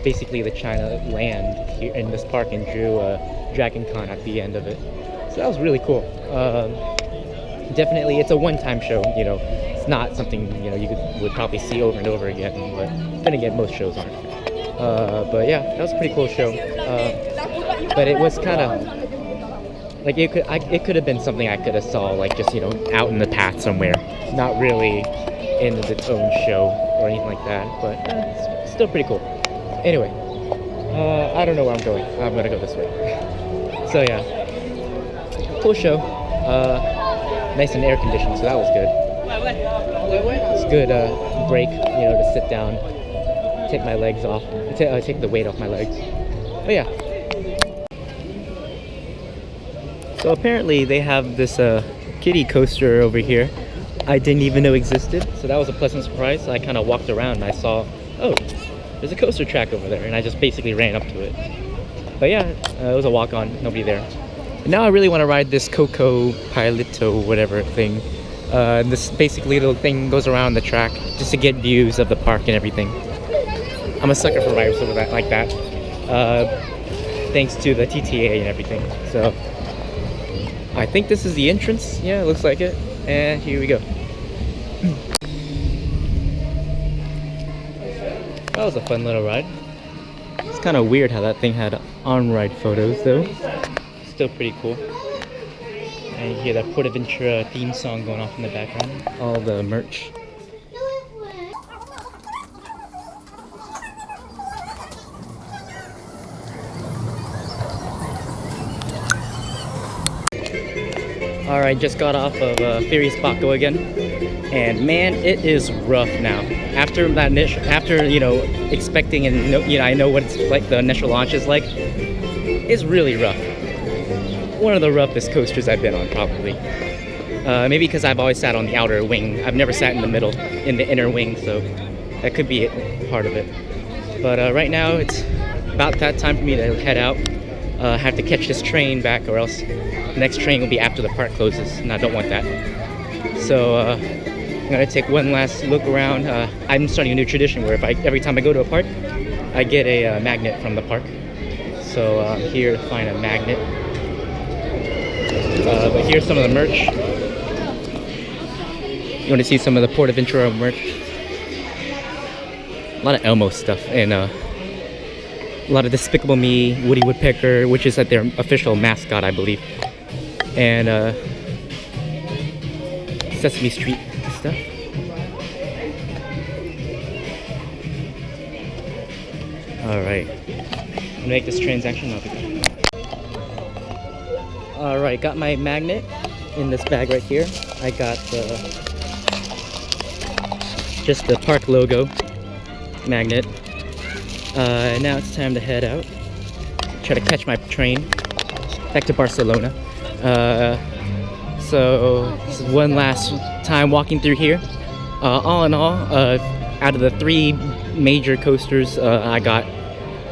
basically the China land here in this park and drew Jkwana at the end of it. So that was really cool. Definitely, it's a one-time show, you know. It's not something, you know, you would probably see over and over again, but then again, most shows aren't. But yeah, that was a pretty cool show. But it was kind of, like, it could have been something I could have saw, like, just, you know, out in the path somewhere. Not really in its own show or anything like that, but it's still pretty cool. Anyway, I don't know where I'm going. I'm gonna go this way. So yeah, cool show. Nice and air conditioned, so that was good. It's good break, you know, to sit down, take my legs off, take the weight off my legs. But yeah. So apparently they have this kiddie coaster over here. I didn't even know existed, so that was a pleasant surprise. So I kind of walked around and I saw, oh, there's a coaster track over there, and I just basically ran up to it. But yeah, it was a walk-on, nobody there. Now I really want to ride this Coco Pilito whatever thing. This basically little thing goes around the track just to get views of the park and everything. I'm a sucker for rides like that, thanks to the TTA and everything. So I think this is the entrance. Yeah, it looks like it. And here we go. That was a fun little ride. It's kind of weird how that thing had on-ride photos though. Still pretty cool. And you hear that PortAventura theme song going off in the background. All the merch. Alright, just got off of Furious Baco again. And man, it is rough now. After that after, you know, expecting and, you know, I know what it's like, the initial launch is like. It's really rough. One of the roughest coasters I've been on, probably. Maybe because I've always sat on the outer wing. I've never sat in the middle, in the inner wing, so that could be part of it. But right now, it's about that time for me to head out. I have to catch this train back, or else the next train will be after the park closes, and I don't want that. So I'm gonna take one last look around. I'm starting a new tradition where every time I go to a park, I get a magnet from the park. So I'm here to find a magnet. But here's some of the merch. You want to see some of the PortAventura merch? A lot of Elmo stuff and a lot of Despicable Me, Woody Woodpecker, which is their official mascot, I believe, and Sesame Street stuff. All right, I'm gonna make this transaction. All right, got my magnet in this bag right here. I got just the park logo magnet. Now it's time to head out. Try to catch my train back to Barcelona. So this is one last time walking through here. All in all, out of the 3 major coasters, I got,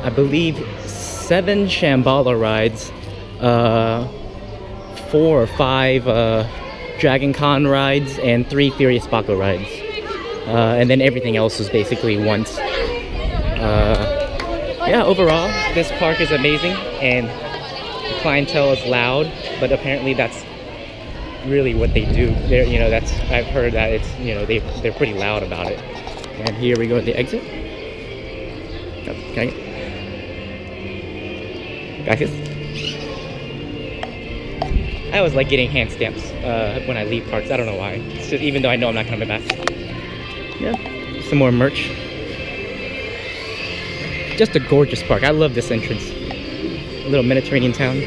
I believe, 7 Shambala rides, 4 or 5 Dragon Con rides, and 3 Furious Baco rides. And then everything else was basically once. Yeah, overall, this park is amazing, and the clientele is loud, but apparently that's really what they do. They're, you know, I've heard that it's, you know, they're pretty loud about it. And here we go at the exit. Oh, can I get... Guys, I always like getting hand stamps when I leave parks. I don't know why. It's just, even though I know I'm not coming back. Yeah, some more merch. Just a gorgeous park. I love this entrance. A little Mediterranean town.